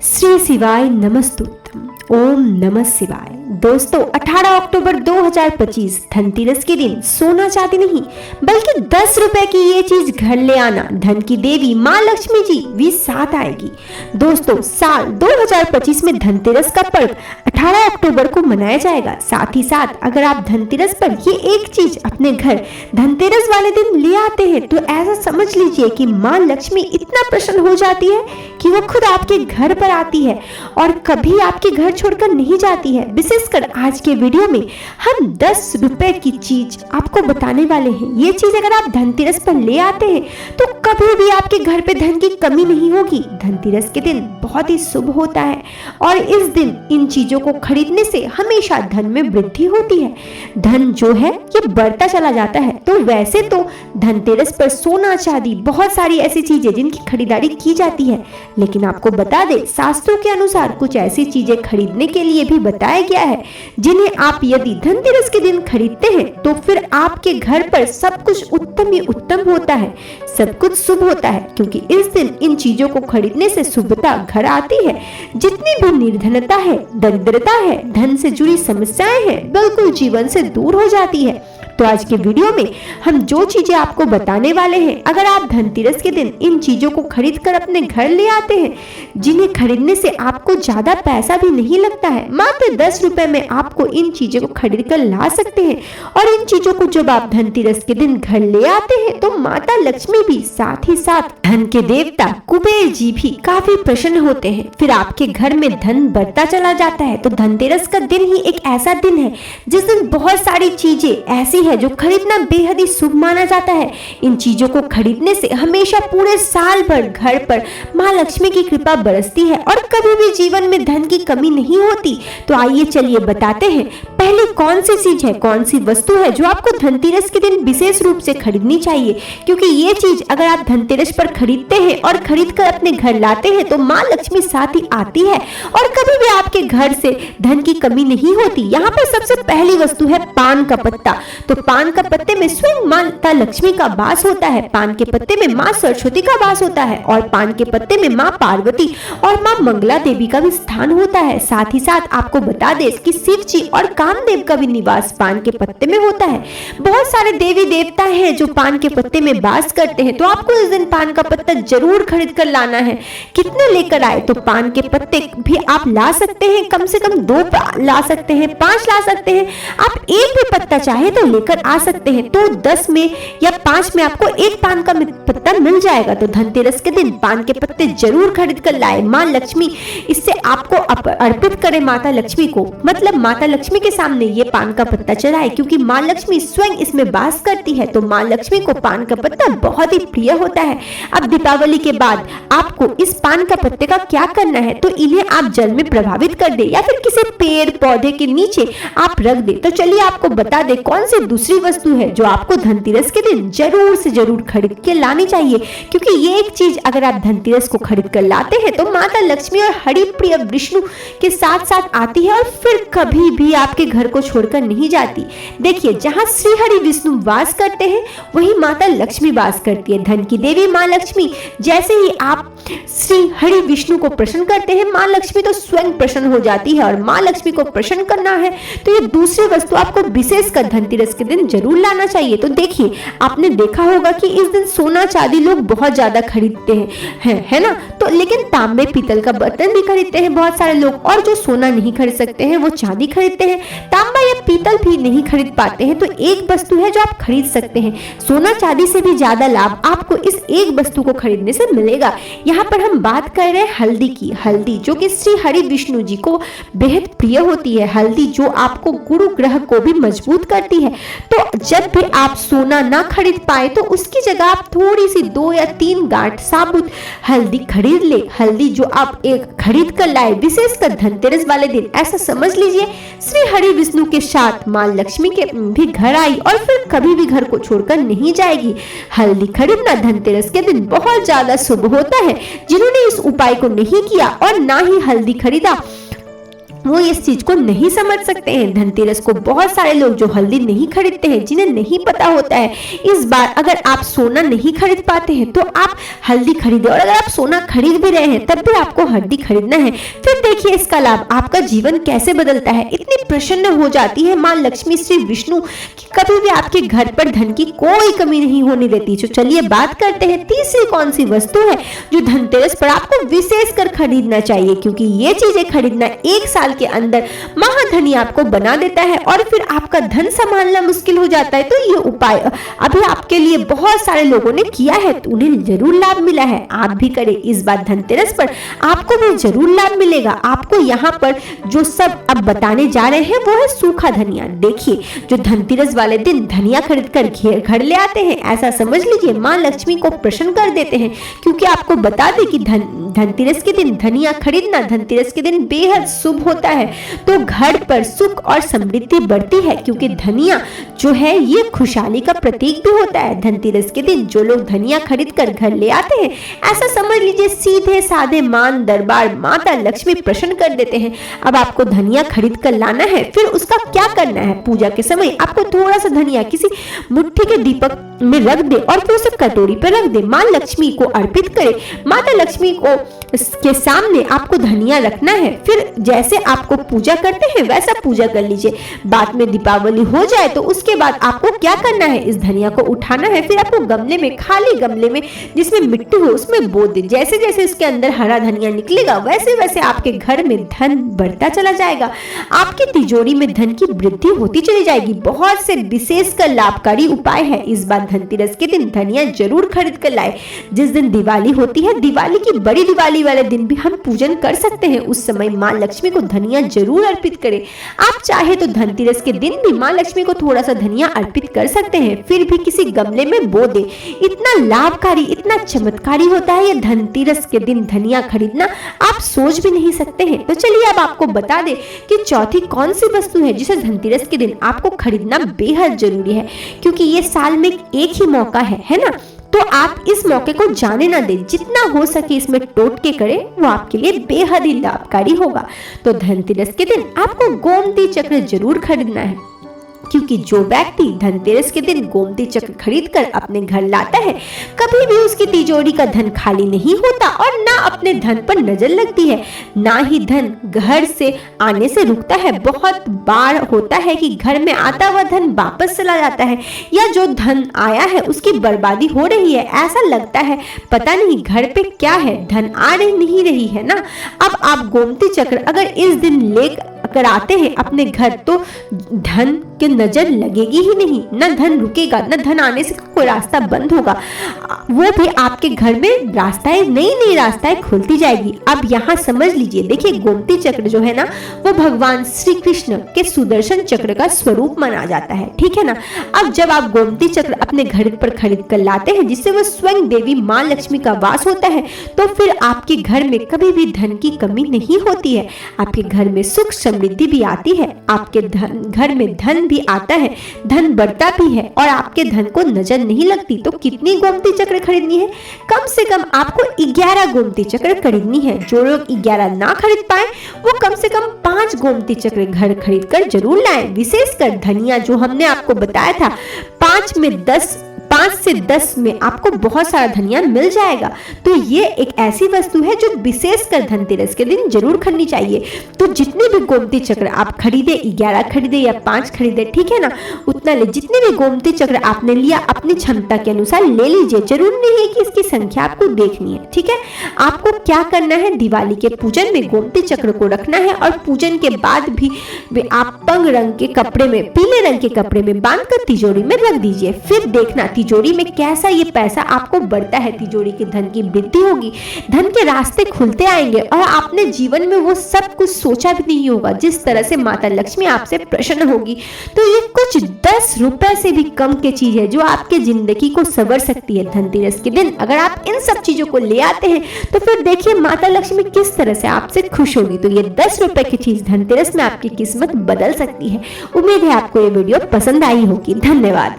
श्री शिवाय नमस्तुभ्यं। ओम नमः शिवाय। दोस्तों 18 अक्टूबर 2025 धनतेरस के दिन सोना चांदी नहीं बल्कि 10 रुपए की ये चीज घर ले आना, धन की देवी माँ लक्ष्मी जी भी साथ आएगी। दोस्तों साल 2025 में धनतेरस का पर्व 18 अक्टूबर को मनाया जाएगा। साथ ही साथ अगर आप धनतेरस पर ये एक चीज अपने घर धनतेरस वाले दिन ले आते हैं तो ऐसा समझ लीजिए कि माँ लक्ष्मी इतना प्रसन्न हो जाती है कि वो खुद आपके घर पर आती है और कभी आपके घर छोड़कर नहीं जाती है। विशेषकर आज के वीडियो में हम 10 रुपए की चीज आपको बताने वाले हैं। ये चीज अगर आप धनतेरस पर ले आते हैं तो कभी भी आपके घर पे धन की कमी नहीं होगी। धनतेरस के दिन बहुत ही शुभ होता है और इस दिन इन चीजों को खरीदने से हमेशा धन में वृद्धि होती है। धन जो है ये बढ़ता चला जाता है। तो वैसे तो धनतेरस पर सोना चांदी बहुत सारी ऐसी चीजें जिनकी खरीदारी की जाती है, लेकिन आपको बता दें शास्त्रों के अनुसार कुछ ऐसी चीजें खरीदने के लिए भी बताया गया है जिन्हें आप यदि धनतेरस के दिन खरीदते हैं तो फिर आपके घर पर सब कुछ उत्तम ही उत्तम होता है, सब कुछ शुभ होता है। क्योंकि इस दिन इन चीजों को खरीदने से शुभता घर आती है। जितनी भी निर्धनता है, दरिद्रता है, धन से जुड़ी समस्याएं हैं, बिल्कुल जीवन से दूर हो जाती है। तो आज के वीडियो में हम जो चीजें आपको बताने वाले हैं, अगर आप धनतेरस के दिन इन चीजों को खरीद कर अपने घर ले आते हैं, जिन्हें खरीदने से आपको ज्यादा पैसा भी नहीं लगता है, मात्र 10 रुपए में आपको इन चीजों को खरीद कर ला सकते हैं। और इन चीजों को जब आप धनतेरस के दिन घर ले आते हैं तो माता लक्ष्मी भी साथ ही साथ धन के देवता कुबेर जी भी काफी प्रसन्न होते हैं। फिर आपके घर में धन बढ़ता चला जाता है। तो धनतेरस का दिन ही एक ऐसा दिन है जिस दिन बहुत सारी चीजें ऐसी जो खरीदना बेहद ही शुभ माना जाता है। इन चीजों को खरीदने से हमेशा पूरे साल भर घर पर माँ लक्ष्मी की कृपा बरसती है और कभी भी जीवन में धन की कमी नहीं होती। तो आइए चलिए बताते हैं पहले कौन सी चीज है, कौन सी वस्तु है जो आपको धनतेरस के दिन विशेष रूप से खरीदनी चाहिए। क्योंकि ये चीज अगर आप धनतेरस पर खरीदते हैं और खरीद कर अपने घर लाते हैं तो माँ लक्ष्मी साथ ही आती है और कभी भी आपके घर से धन की कमी नहीं होती। यहाँ पर सबसे पहली वस्तु है पान का पत्ता। तो पान का पत्ते में स्वयं माता लक्ष्मी का वास होता है, पान के पत्ते में माँ सरस्वती का वास होता है और पान के पत्ते में माँ पार्वती और माँ मंगला देवी का भी स्थान होता है। साथ ही साथ आपको बता दें कि शिव जी और कामदेव का भी निवास पान के पत्ते में होता है। बहुत सारे देवी देवता हैं जो पान के पत्ते में वास करते हैं। तो आपको इस दिन पान का पत्ता जरूर खरीद कर लाना है। कितने लेकर आए तो पान के पत्ते भी आप ला सकते हैं, कम से कम 2 ला सकते हैं, 5 ला सकते हैं। आप एक भी पत्ता चाहे तो लेकर आ सकते हैं। तो 10 में या 5 में आपको एक पान का पत्ता मिल जाएगा। तो धनतेरस के दिन पान के पत्ते जरूर खरीद कर लाए। माँ लक्ष्मी इससे आपको अर्पित करें माता लक्ष्मी को, मतलब माता लक्ष्मी के सामने ये पान का पत्ता चढ़ाए क्योंकि माँ लक्ष्मी स्वयं इसमें वास करती है। तो माँ लक्ष्मी को पान का पत्ता बहुत ही प्रिय होता है। अब दीपावली के बाद आपको इस पान का पत्ते का क्या करना है, तो इन्हें आप जल में प्रभावित कर दे या फिर किसी पेड़ पौधे के नीचे आप रख दे। तो चलिए आपको बता दे कौन सी दूसरी वस्तु है जो आपको धनतेरस के दिन जरूर से जरूर खरीद के लानी चाहिए। क्योंकि ये एक चीज अगर आप धनतेरस को खरीद कर लाते हैं तो माता लक्ष्मी और हरिप्रिय विष्णु के साथ साथ आती है और फिर कभी भी आपके घर को छोड़कर नहीं जाती। देखिए जहाँ श्री हरि विष्णु वास करते हैं वही माता लक्ष्मी वास करती है। धन की देवी माँ लक्ष्मी जैसे ही आप श्री हरि विष्णु को प्रसन्न करते हैं, माँ लक्ष्मी तो स्वयं प्रसन्न हो जाती है। और माँ लक्ष्मी को प्रसन्न करना है तो ये दूसरी वस्तु आपको विशेषकर धनतेरस के दिन जरूर लाना चाहिए। तो देखिए आपने देखा होगा कि इस दिन सोना चांदी लोग बहुत ज्यादा खरीदते हैं, है ना। तो लेकिन तांबे पीतल का बर्तन भी खरीदते हैं बहुत सारे लोग, और जो सोना नहीं खरीद सकते हैं वो चांदी खरीदते हैं। तांबा या पीतल भी नहीं खरीद पाते हैं तो एक वस्तु है जो आप खरीद सकते हैं। सोना चांदी से भी ज्यादा लाभ आपको इस एक वस्तु को खरीदने से मिलेगा। यहाँ पर हम बात कर रहे हैं हल्दी की। हल्दी जो कि श्री हरि विष्णु जी को बेहद प्रिय होती है। हल्दी जो आपको गुरु ग्रह को भी मजबूत करती है। तो जब भी आप सोना ना खरीद पाए तो उसकी जगह आप थोड़ी सी 2 या 3 गांठ साबुत हल्दी खरीद ले। हल्दी जो आप एक खरीद कर लाए विशेषकर धनतेरस वाले दिन, ऐसा समझ लीजिए श्री हरि विष्णु के साथ माँ लक्ष्मी के भी घर आई और फिर कभी भी घर को छोड़कर नहीं जाएगी। हल्दी खरीदना धनतेरस के दिन बहुत ज्यादा शुभ होता है। जिन्होंने इस उपाय को नहीं किया और ना ही हल्दी खरीदा वो इस चीज को नहीं समझ सकते हैं। धनतेरस को बहुत सारे लोग जो हल्दी नहीं खरीदते हैं, जिन्हें नहीं पता होता है, इस बार अगर आप सोना नहीं खरीद पाते हैं तो आप हल्दी खरीदे, और अगर आप सोना खरीद भी रहे हैं तब भी आपको हल्दी खरीदना है। फिर देखिए इसका लाभ, आपका जीवन कैसे बदलता है। इतनी प्रसन्न हो जाती है माँ लक्ष्मी श्री विष्णु कि कभी भी आपके घर पर धन की कोई कमी नहीं होने देती। तो चलिए बात करते हैं तीसरी कौन सी वस्तु है जो धनतेरस पर आपको विशेष कर खरीदना चाहिए, क्योंकि ये चीजें खरीदना एक साल के अंदर महाधनी आपको बना देता है और फिर आपका धन संभालना मुश्किल हो जाता है। तो ये उपाय अभी आपके लिए बहुत सारे लोगों ने किया है, तो उन्हें जरूर लाभ मिला है। आप भी करें इस बार धनतेरस पर, आपको भी जरूर लाभ मिलेगा। आपको यहाँ पर जो सब अब बताने जा रहे हैं वो है सूखा धनिया। देखिए, जो धनतेरस वाले दिन धनिया खरीद कर घर ले आते हैं, ऐसा समझ लीजिए माँ लक्ष्मी को प्रसन्न कर देते हैं, क्योंकि आपको बता दें कि धनतेरस के दिन धनिया खरीदना धनतेरस के दिन बेहद शुभ होता है। तो घर पर सुख और समृद्धि बढ़ती है, क्योंकि धनिया जो है ये खुशहाली का प्रतीक भी होता है। धनतेरस के दिन जो लोग धनिया खरीद कर घर ले आते हैं, ऐसा समझ लीजिए सीधे साधे मान दरबार माता लक्ष्मी प्रसन्न कर देते हैं। अब आपको धनिया खरीद कर लाना है, फिर उसका क्या करना है, पूजा के समय आपको थोड़ा सा धनिया किसी मुट्ठी के दीपक में रख दे और फिर उसे कटोरी पर रख दे, माँ लक्ष्मी को अर्पित करे। माता लक्ष्मी को के सामने आपको धनिया रखना है। फिर जैसे आपको पूजा करते हैं वैसा पूजा कर लीजिए। बाद में दीपावली हो जाए तो उसके बाद आपको क्या करना है, इस धनिया को उठाना है, फिर आपको गमले में, खाली गमले में जिसमें मिट्टी हो उसमें बो दे। जैसे जैसे इसके अंदर हरा धनिया निकलेगा वैसे वैसे आपके घर में धन बढ़ता चला जाएगा, आपकी तिजोरी में धन की वृद्धि होती चली जाएगी। बहुत से विशेषकर लाभकारी उपाय है। इस बार धनतेरस के दिन धनिया जरूर खरीद कर लाए। जिस दिन दिवाली होती है, दिवाली की बड़ी दिवाली वाले दिन भी हम पूजन कर सकते हैं। उस समय माँ लक्ष्मी को धनिया जरूर अर्पित करें। आप चाहे तो धनतेरस के दिन भी माँ लक्ष्मी को थोड़ा सा धनिया अर्पित कर सकते हैं, फिर भी किसी गमले में बो दे। इतना लाभकारी, इतना चमत्कारी होता है ये धनतेरस के दिन धनिया खरीदना, आप सोच भी नहीं सकते हैं। तो चलिए अब आपको बता दें कि चौथी कौन सी वस्तु है जिसे धनतेरस के दिन आपको खरीदना बेहद जरूरी है, क्योंकि ये साल में एक ही मौका है ना। तो आप इस मौके को जाने ना दें, जितना हो सके इसमें टोटके करें, वो आपके लिए बेहद ही लाभकारी होगा। तो धनतेरस के दिन आपको गोमती चक्र जरूर खरीदना है, क्योंकि जो व्यक्ति धनतेरस के दिन गोमती चक्र खरीदकर अपने घर लाता है, कभी भी उसकी तिजोरी का धन खाली नहीं होता और ना अपने धन पर नजर लगती है, ना ही धन घर से आने से रुकता है। बहुत बार होता है कि घर में आता हुआ धन वापस चला जाता है, या जो धन आया है उसकी बर्बादी हो रही है। ऐसा लगता है पता नहीं घर पे क्या है, धन आ नहीं रही है ना। अब आप गोमती चक्र अगर इस दिन लेकर आते हैं अपने घर, तो धन के नजर लगेगी ही नहीं, न धन रुकेगा, न धन आने से कोई रास्ता बंद होगा, वो भी आपके घर में रास्ताएं, नई नई रास्ताएं खुलती जाएगी। अब यहाँ समझ लीजिए, देखिए गोमती चक्र जो है ना, वो भगवान श्री कृष्ण के सुदर्शन चक्र का स्वरूप माना जाता है, ठीक है ना। अब जब आप गोमती चक्र अपने घर पर खरीद कर लाते हैं, जिससे वो स्वयं देवी माँ लक्ष्मी का वास होता है, तो फिर आपके घर में कभी भी धन की कमी नहीं होती है। आपके घर में सुख समृद्धि भी आती है, आपके घर में धन भी आता है, धन बढ़ता भी है और आपके धन को नजर नहीं लगती। तो कितनी गोमती चक्र खरीदनी है? कम से कम आपको 11 गोमती चक्र खरीदनी है। जो लोग 11 ना खरीद पाए, वो कम से कम 5 गोमती चक्र घर खरीद कर जरूर लाएं। विशेषकर धनिया जो हमने आपको बताया था, 5 से 10 में आपको बहुत सारा धनिया मिल जाएगा। तो ये एक ऐसी वस्तु है जो विशेषकर धनतेरस के दिन जरूर खरीदनी चाहिए। तो जितने भी गोमती चक्र आप खरीदे, 11 खरीदे या 5 खरीदे, ठीक है ना, उतना ले। जितने भी गोमती चक्र आपने लिया अपनी क्षमता के अनुसार ले लीजिए, जरूर नहीं है कि इसकी संख्या आपको देखनी है, ठीक है। आपको क्या करना है, दिवाली के पूजन में गोमती चक्र को रखना है और पूजन के बाद भी आप पंग रंग के कपड़े में, पीले रंग के कपड़े में बांधकर तिजोरी में रख दीजिए। फिर देखना तिजोरी में कैसा ये पैसा आपको बढ़ता है, तिजोरी के धन की वृद्धि होगी, धन के रास्ते खुलते आएंगे और आपने जीवन में वो सब कुछ सोचा भी नहीं होगा, जिस तरह से माता लक्ष्मी आपसे प्रसन्न होगी। तो ये कुछ 10 रुपए से भी कम की चीज है जो आपके जिंदगी को संवर सकती है। धनतेरस के दिन अगर आप इन सब चीजों को ले आते हैं तो फिर देखिए माता लक्ष्मी किस तरह से आपसे खुश होगी। तो ये 10 रुपए की चीज धनतेरस में आपकी किस्मत बदल सकती है। उम्मीद है आपको ये वीडियो पसंद आई होगी। धन्यवाद।